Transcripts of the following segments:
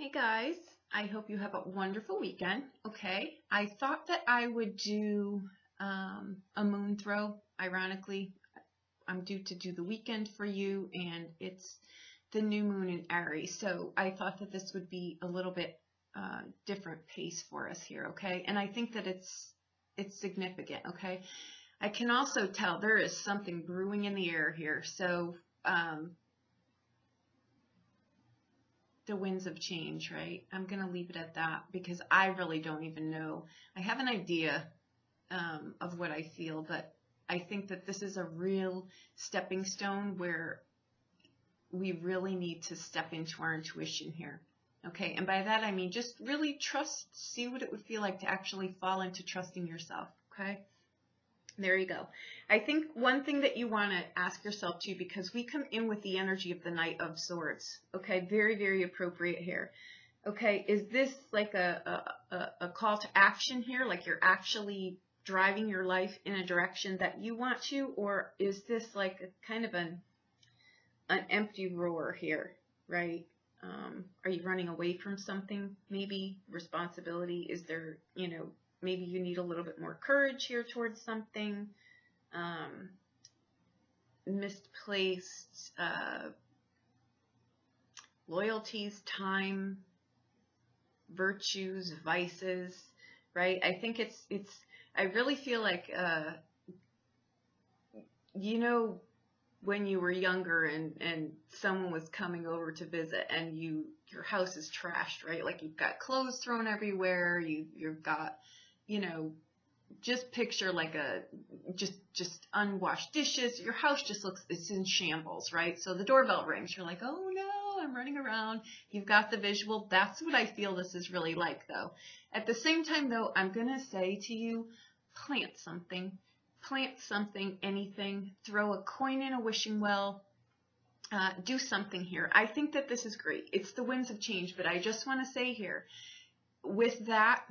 Hey guys, I hope you have a wonderful weekend. Okay, I thought that I would do a moon throw. Ironically, I'm due to do the weekend for you, and it's the new moon in Aries. So I thought that this would be a little bit different pace for us here. Okay, and I think that it's significant. Okay, I can also tell there is something brewing in the air here. So the winds of change, right? I'm going to leave it at that because I really don't even know. I have an idea of what I feel, but I think that this is a real stepping stone where we really need to step into our intuition here. Okay, and by that I mean just really trust, see what it would feel like to actually fall into trusting yourself. Okay, there you go. I think one thing that you want to ask yourself too, because we come in with the energy of the Knight of Swords. Okay, very, very appropriate here. Okay, is this like a call to action here? Like you're actually driving your life in a direction that you want to, or is this like a kind of an empty roar here, right? Are you running away from something? Maybe responsibility? Is there, maybe you need a little bit more courage here towards something. Misplaced loyalties, time, virtues, vices, right? I think I really feel like, when you were younger and someone was coming over to visit and your house is trashed, right? Like you've got clothes thrown everywhere, you've got, just picture like just unwashed dishes. Your house just it's in shambles, right? So the doorbell rings. You're like, oh no, I'm running around. You've got the visual. That's what I feel this is really like, though. At the same time, though, I'm going to say to you, plant something, anything. Throw a coin in a wishing well. Do something here. I think that this is great. It's the winds of change, but I just want to say here, with that,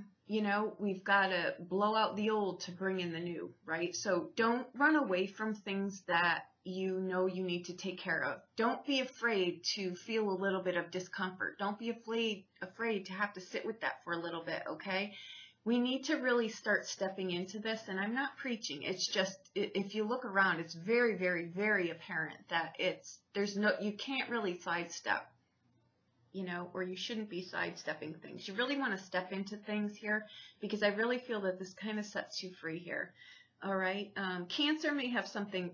we've got to blow out the old to bring in the new, right? So don't run away from things that you need to take care of. Don't be afraid to feel a little bit of discomfort. Don't be afraid to have to sit with that for a little bit, okay? We need to really start stepping into this, and I'm not preaching. It's just, if you look around, it's very, very, very apparent that you can't really sidestep, or you shouldn't be sidestepping things. You really want to step into things here because I really feel that this kind of sets you free here. All right. Cancer may have something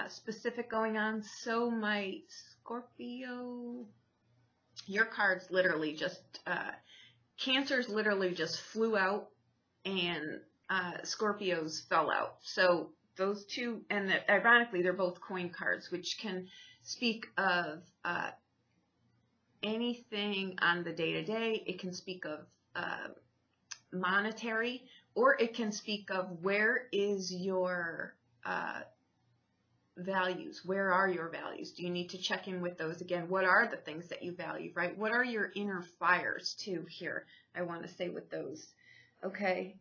specific going on. So might Scorpio. Your cards literally just, Cancers literally just flew out and Scorpios fell out. So those two, and ironically, they're both coin cards, which can speak of anything on the day-to-day. It can speak of monetary, or it can speak of where is your values. Where are your values? Do you need to check in with those again? What are the things that you value, right? What are your inner fires too here? I want to say with those. Okay.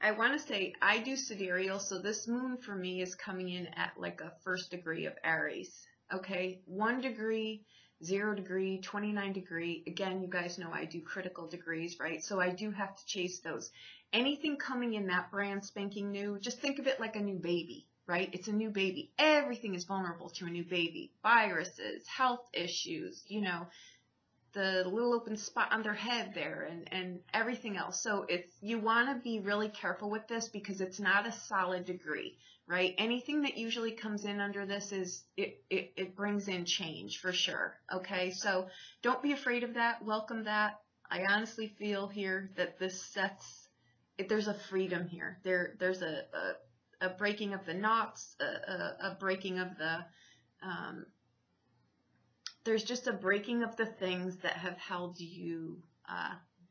I want to say I do sidereal, so this moon for me is coming in at like a 1st degree of Aries. Okay, 1 degree, 0 degree, 29 degree. Again, you guys know I do critical degrees, right? So I do have to chase those. Anything coming in that brand spanking new, just think of it like a new baby, right? It's a new baby. Everything is vulnerable to a new baby. Viruses, health issues, the little open spot on their head there and everything else. So you want to be really careful with this because it's not a solid degree, right? Anything that usually comes in under this it brings in change for sure. Okay, so don't be afraid of that. Welcome that. I honestly feel here that this there's a freedom here. There's a breaking of the knots, a breaking of the there's just a breaking of the things that have held you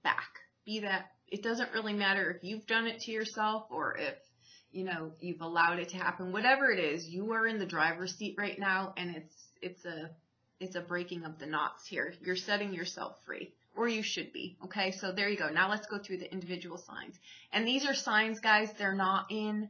back. Be that, it doesn't really matter if you've done it to yourself or if, you've allowed it to happen. Whatever it is, you are in the driver's seat right now, and it's a breaking of the knots here. You're setting yourself free, or you should be. Okay, so there you go. Now let's go through the individual signs. And these are signs, guys. They're not in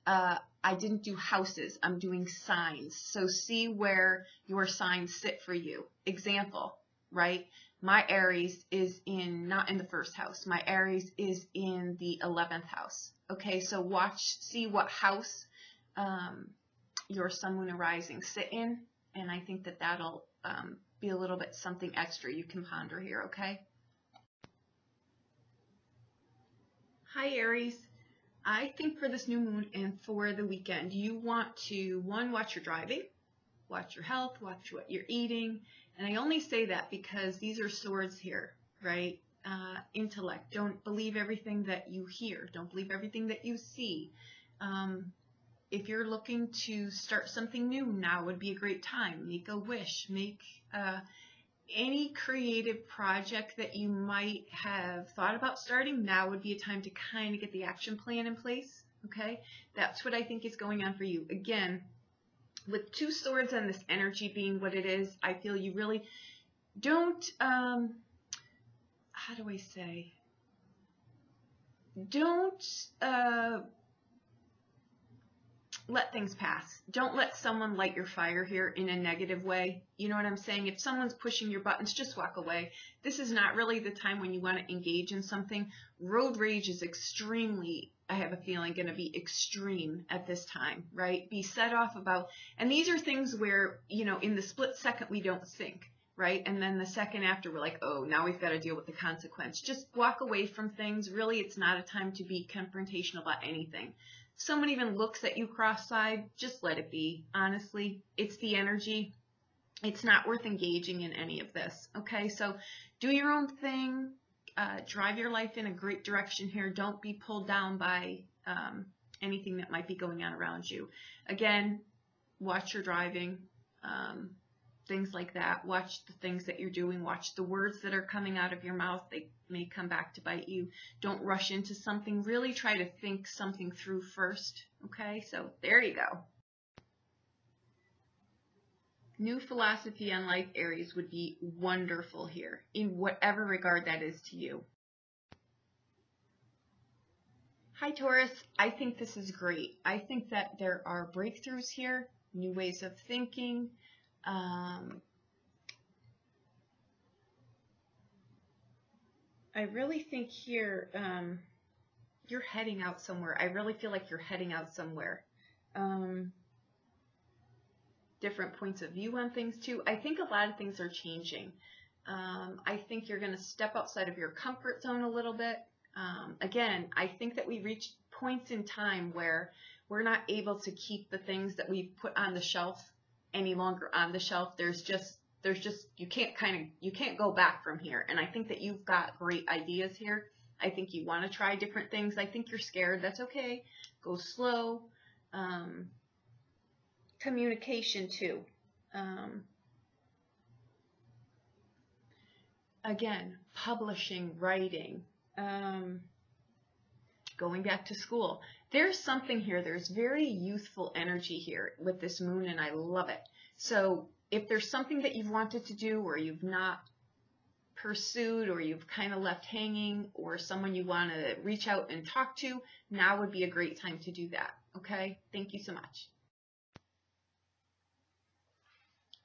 I didn't do houses. I'm doing signs. So see where your signs sit for you. Example, right? My Aries is not in the first house. My Aries is in the 11th house. Okay, so see what house your sun, moon, and rising sit in. And I think that that'll be a little bit something extra you can ponder here, okay? Hi, Aries. I think for this new moon and for the weekend, you want to, one, watch your driving, watch your health, watch what you're eating. And I only say that because these are swords here, right? Intellect. Don't believe everything that you hear. Don't believe everything that you see. If you're looking to start something new, now would be a great time. Make a wish. Make any creative project that you might have thought about starting. Now would be a time to kind of get the action plan in place. Okay? That's what I think is going on for you. Again, with two swords and this energy being what it is, I feel you really don't, how do I say? Don't let things pass. Don't let someone light your fire here in a negative way. You know what I'm saying? If someone's pushing your buttons, just walk away. This is not really the time when you want to engage in something. Road rage is extremely, I have a feeling, going to be extreme at this time, right? Be set off about, and these are things where, you know, in the split second we don't think, right? And then the second after we're like, oh, now we've got to deal with the consequence. Just walk away from things. Really, it's not a time to be confrontational about anything. Someone even looks at you cross-eyed, just let it be. Honestly, it's the energy. It's not worth engaging in any of this, okay? So do your own thing. Drive your life in a great direction here. Don't be pulled down by anything that might be going on around you. Again, watch your driving, things like that. Watch the things that you're doing. Watch the words that are coming out of your mouth. They may come back to bite you. Don't rush into something. Really try to think something through first, okay? So there you go. New philosophy on life, Aries, would be wonderful here in whatever regard that is to you. Hi, Taurus. I think this is great. I think that there are breakthroughs here, new ways of thinking. I really think here you're heading out somewhere. I really feel like you're heading out somewhere. Different points of view on things too. I think a lot of things are changing. I think you're going to step outside of your comfort zone a little bit. Again, I think that we reach points in time where we're not able to keep the things that we've put on the shelf any longer on the shelf. There's just you can't go back from here. And I think that you've got great ideas here. I think you want to try different things. I think you're scared. That's okay. Go slow. Communication too. Again, publishing, writing, going back to school. There's something here. There's very youthful energy here with this moon, and I love it. So if there's something that you've wanted to do or you've not pursued or you've kind of left hanging or someone you want to reach out and talk to, now would be a great time to do that. Okay? Thank you so much.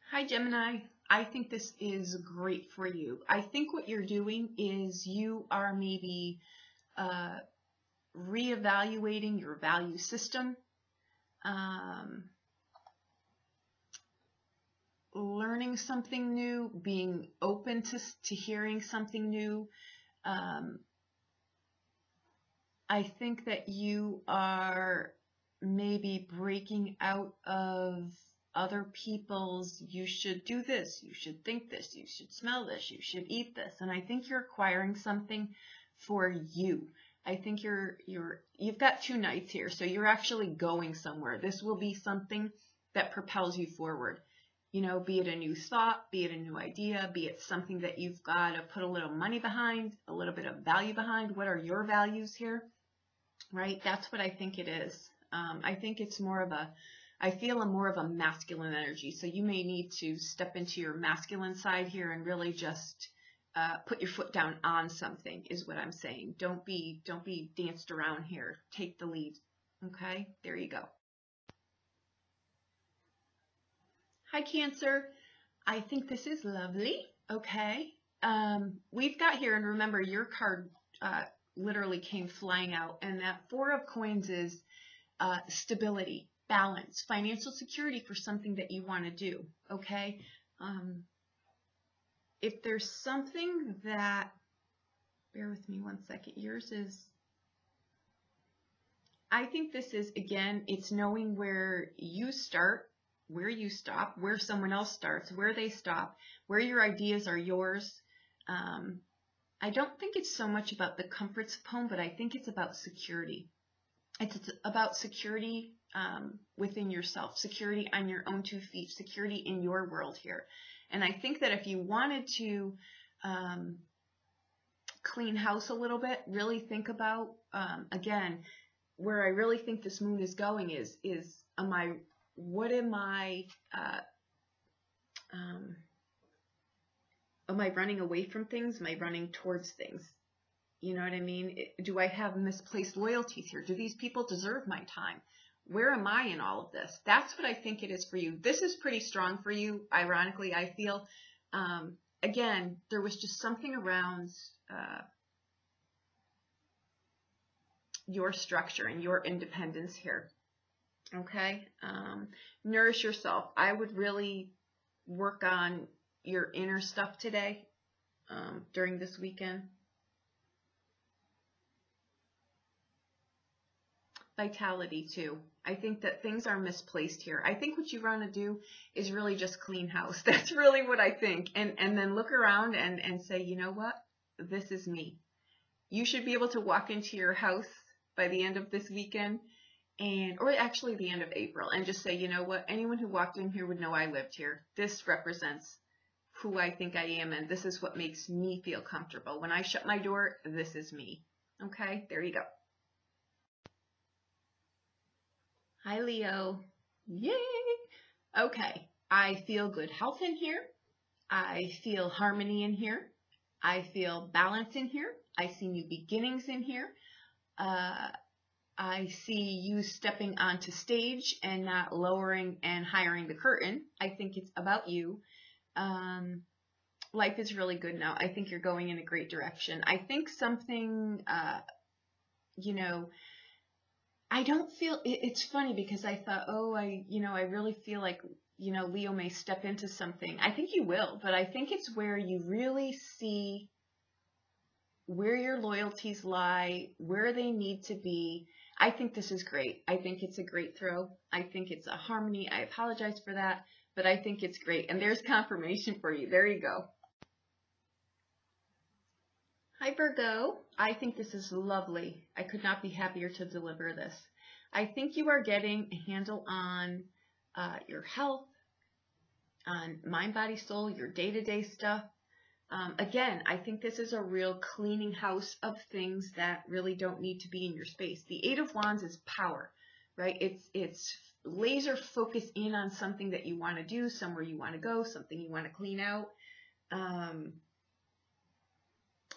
Hi, Gemini. I think this is great for you. I think what you're doing is you are maybe reevaluating your value system, learning something new, being open to hearing something new. I think that you are maybe breaking out of other people's, you should do this, you should think this, you should smell this, you should eat this. And I think you're acquiring something for you. I think you've got two nights here, so you're actually going somewhere. This will be something that propels you forward. You know, be it a new thought, be it a new idea, be it something that you've got to put a little money behind, a little bit of value behind. What are your values here? Right? That's what I think it is. I think it's more of a, I feel more of a masculine energy. So you may need to step into your masculine side here and really just put your foot down on something is what I'm saying. Don't be danced around here. Take the lead. Okay, there you go. Hi, Cancer. I think this is lovely. Okay. We've got here, and remember, your card literally came flying out, and that Four of Coins is stability, balance, financial security for something that you want to do. Okay. If there's something that, bear with me one second, yours is, I think this is, again, it's knowing where you start, where you stop, where someone else starts, where they stop, where your ideas are yours. I don't think it's so much about the comforts of home, but I think it's about security. It's about security within yourself, security on your own 2 feet, security in your world here. And I think that if you wanted to clean house a little bit, really think about, again, where I really think this moon is going is what am I running away from things? Am I running towards things? You know what I mean? Do I have misplaced loyalties here? Do these people deserve my time? Where am I in all of this? That's what I think it is for you. This is pretty strong for you, ironically, I feel. Again, there was just something around your structure and your independence here. Okay? Nourish yourself. I would really work on your inner stuff today, during this weekend. Vitality too. I think that things are misplaced here. I think what you want to do is really just clean house. That's really what I think. And then look around and say, you know what? This is me. You should be able to walk into your house by the end of this weekend, or actually the end of April, and just say, you know what? Anyone who walked in here would know I lived here. This represents who I think I am, and this is what makes me feel comfortable. When I shut my door, this is me. Okay? There you go. Hi, Leo. Yay! Okay, I feel good health in here. I feel harmony in here. I feel balance in here. I see new beginnings in here. I see you stepping onto stage and not lowering and hiring the curtain. I think it's about you. Life is really good now. I think you're going in a great direction. I think something, you know, I don't feel, it's funny because I thought, oh, I really feel like, you know, Leo may step into something. I think you will, but I think it's where you really see where your loyalties lie, where they need to be. I think this is great. I think it's a great throw. I think it's a harmony. I apologize for that, but I think it's great. And there's confirmation for you. There you go. Hi, Virgo. I think this is lovely. I could not be happier to deliver this. I think you are getting a handle on your health, on mind, body, soul, your day-to-day stuff. Again, I think this is a real cleaning house of things that really don't need to be in your space. The Eight of Wands is power, right? It's laser focus in on something that you want to do, somewhere you want to go, something you want to clean out.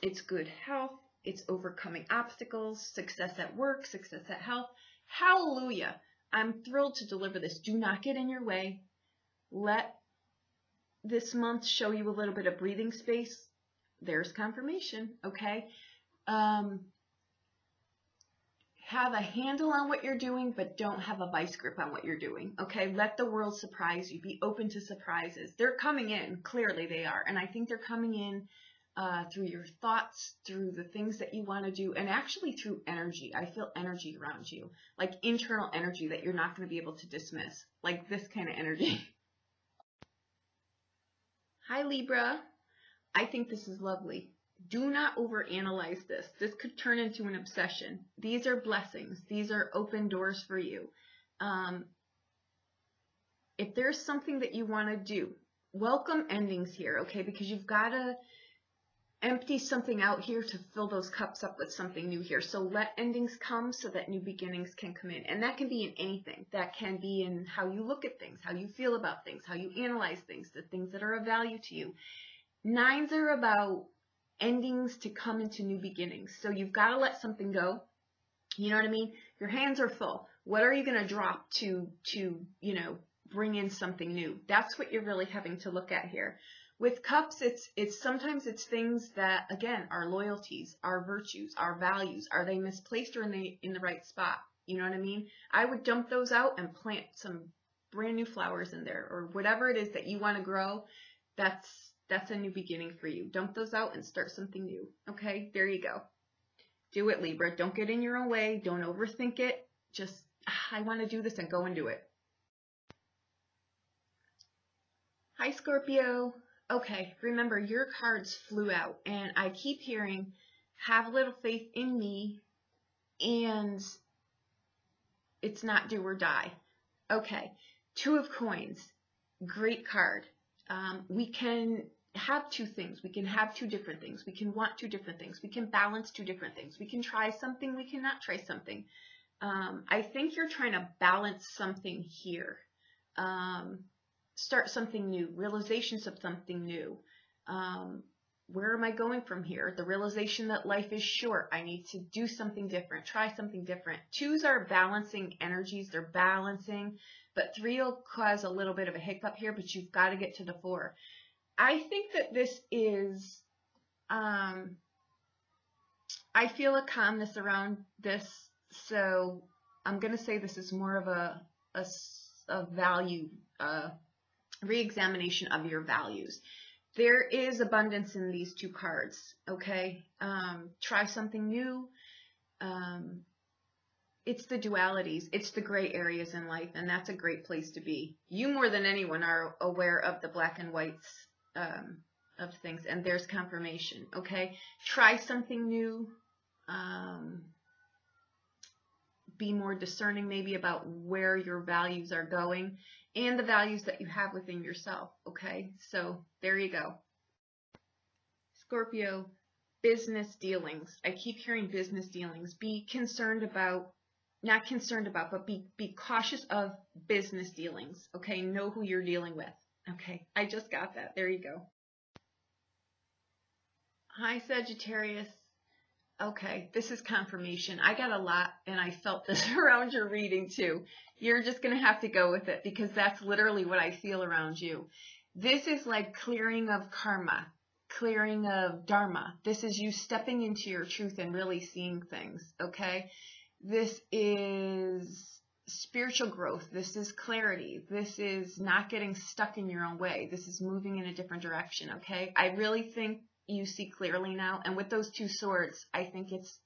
It's good health. It's overcoming obstacles, success at work, success at health. Hallelujah. I'm thrilled to deliver this. Do not get in your way. Let this month show you a little bit of breathing space. There's confirmation, okay? Have a handle on what you're doing, but don't have a vice grip on what you're doing, okay? Let the world surprise you. Be open to surprises. They're coming in. Clearly they are. And I think they're coming in through your thoughts, through the things that you want to do, and actually through energy. I feel energy around you, like internal energy that you're not going to be able to dismiss, like this kind of energy. Hi, Libra. I think this is lovely. Do not overanalyze this. This could turn into an obsession. These are blessings. These are open doors for you. If there's something that you want to do, welcome endings here, okay? Because you've got to empty something out here to fill those cups up with something new here. So let endings come so that new beginnings can come in. And that can be in anything. That can be in how you look at things, how you feel about things, how you analyze things, the things that are of value to you. Nines are about endings to come into new beginnings. So you've got to let something go. You know what I mean? Your hands are full. What are you going to drop to, you know, bring in something new? That's what you're really having to look at here. With cups, it's sometimes it's things that, again, are loyalties, our virtues, our values. Are they misplaced or in the right spot? You know what I mean? I would dump those out and plant some brand new flowers in there, or whatever it is that you want to grow. That's a new beginning for you. Dump those out and start something new. Okay, there you go. Do it, Libra. Don't get in your own way. Don't overthink it. Just, I want to do this, and go and do it. Hi, Scorpio. Okay, remember, your cards flew out, and I keep hearing, have a little faith in me, and it's not do or die. Okay, Two of Coins, great card. We can have two things. We can have two different things. We can want two different things. We can balance two different things. We can try something. We cannot try something. I think you're trying to balance something here. Start something new, realizations of something new. Where am I going from here? The realization that life is short. I need to do something different, try something different. Twos are balancing energies. They're balancing, but three will cause a little bit of a hiccup here, but you've got to get to the four. I think that this is, I feel a calmness around this, so I'm going to say this is more of a value, re-examination of your values. There is abundance in these two cards, okay? Try something new. It's the dualities. It's the gray areas in life, and that's a great place to be. You more than anyone are aware of the black and whites of things, and there's confirmation, okay? Try something new. Be more discerning maybe about where your values are going and the values that you have within yourself, okay? So there you go. Scorpio, business dealings. I keep hearing business dealings. Be concerned about, not concerned about, but be cautious of business dealings, okay? Know who you're dealing with, okay? I just got that. There you go. Hi, Sagittarius. Okay, this is confirmation. I got a lot, and I felt this around your reading too. You're just going to have to go with it, because that's literally what I feel around you. This is like clearing of karma, clearing of dharma. This is you stepping into your truth and really seeing things, okay? This is spiritual growth. This is clarity. This is not getting stuck in your own way. This is moving in a different direction, okay? I really think you see clearly now, and with those two swords, I think it's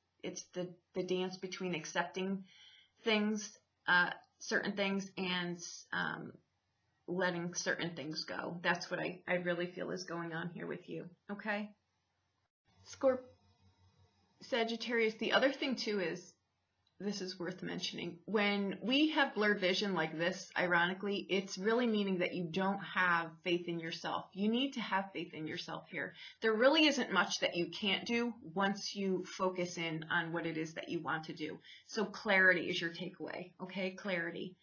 the dance between accepting things, certain things, and letting certain things go. That's what I really feel is going on here with you, okay? Sagittarius, the other thing too is, this is worth mentioning, when we have blurred vision like this, ironically, it's really meaning that you don't have faith in yourself. You need to have faith in yourself here. There really isn't much that you can't do once you focus in on what it is that you want to do. So clarity is your takeaway, okay? Clarity.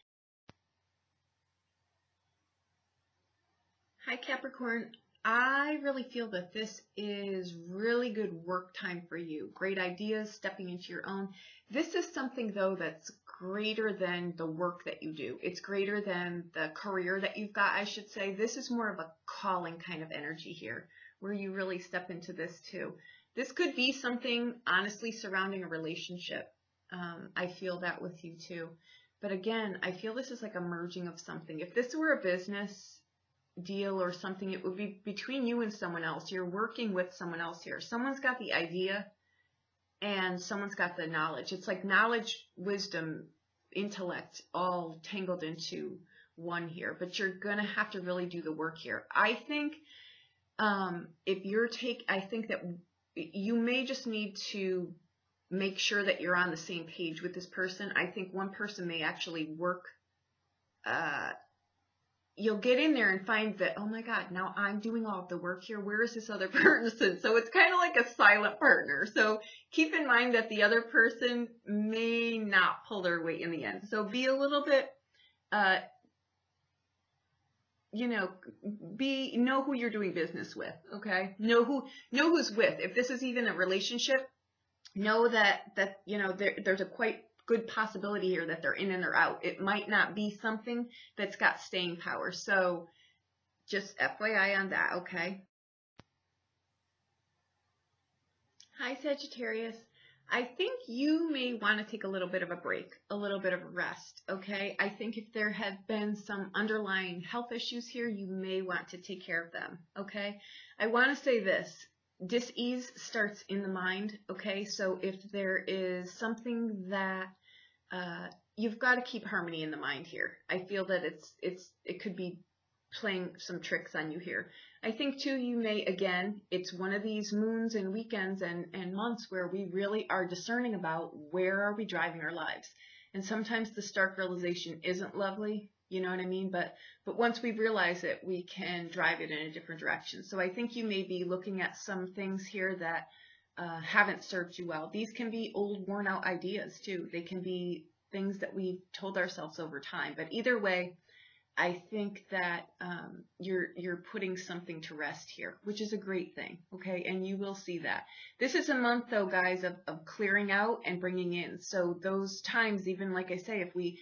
Hi, Capricorn. I really feel that this is really good work time for you. Great ideas, stepping into your own. This is something, though, that's greater than the work that you do. It's greater than the career that you've got, I should say. This is more of a calling kind of energy here, where you really step into this, too. This could be something, honestly, surrounding a relationship. I feel that with you, too. But again, I feel this is like a merging of something. If this were a business deal or something, it would be between you and someone else. You're working with someone else here. Someone's got the idea and someone's got the knowledge. It's like knowledge, wisdom, intellect all tangled into one here, but you're gonna have to really do the work here. I think I think that you may just need to make sure that you're on the same page with this person. I think one person may actually work you'll get in there and find that, oh my God, now I'm doing all of the work here. Where is this other person? So it's kind of like a silent partner. So keep in mind that the other person may not pull their weight in the end. So be a little bit, know who you're doing business with, okay? Know who's with. If this is even a relationship, know that there's a quite good possibility here that they're in and they're out. It might not be something that's got staying power. So just FYI on that, okay? Hi, Sagittarius. I think you may want to take a little bit of a break, a little bit of a rest, okay? I think if there have been some underlying health issues here, you may want to take care of them, okay? I want to say this. Dis-ease starts in the mind, okay? So if there is something that you've got to keep harmony in the mind here. I feel that it could be playing some tricks on you here. I think too you may, again, it's one of these moons and weekends and months where we really are discerning about where are we driving our lives. And sometimes the stark realization isn't lovely, you know what I mean? But once we realize it, we can drive it in a different direction. So I think you may be looking at some things here that haven't served you well. These can be old, worn out ideas too. They can be things that we've told ourselves over time. But either way, I think that you're putting something to rest here, which is a great thing, okay? And you will see that. This is a month, though, guys, of clearing out and bringing in. So those times, even like I say, if we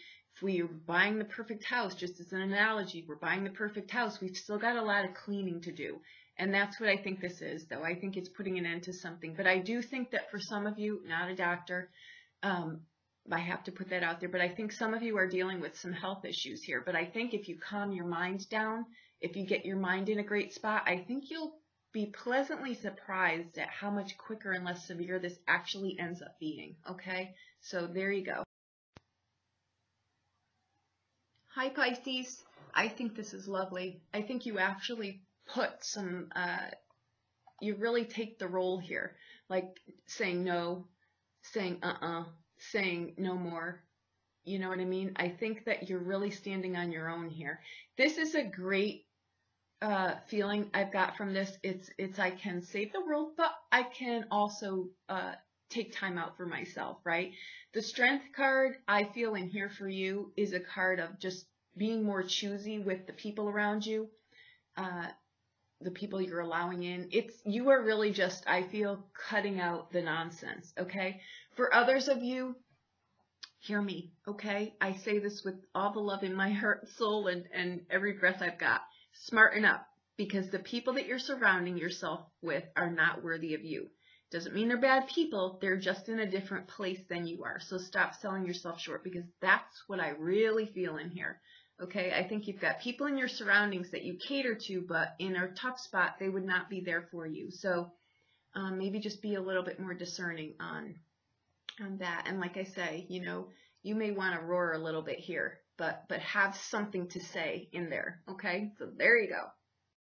are buying the perfect house, just as an analogy, we're buying the perfect house, we've still got a lot of cleaning to do. And that's what I think this is, though. I think it's putting an end to something. But I do think that for some of you, not a doctor, I have to put that out there, but I think some of you are dealing with some health issues here. But I think if you calm your mind down, if you get your mind in a great spot, I think you'll be pleasantly surprised at how much quicker and less severe this actually ends up being, okay? So there you go. Hi, Pisces. I think this is lovely. I think you actually put some, you really take the role here, like saying no, saying saying no more. You know what I mean? I think that you're really standing on your own here. This is a great feeling I've got from this. It's I can save the world, but I can also take time out for myself, right? The Strength card, I feel in here for you, is a card of just being more choosy with the people around you, the people you're allowing in. You are really just, I feel, cutting out the nonsense, okay? For others of you, hear me, okay? I say this with all the love in my heart, soul, and every breath I've got. Smarten up, because the people that you're surrounding yourself with are not worthy of you. Doesn't mean they're bad people. They're just in a different place than you are. So stop selling yourself short, because that's what I really feel in here. Okay, I think you've got people in your surroundings that you cater to, but in a tough spot, they would not be there for you. So maybe just be a little bit more discerning on that. And like I say, you know, you may want to roar a little bit here, but have something to say in there. Okay, so there you go.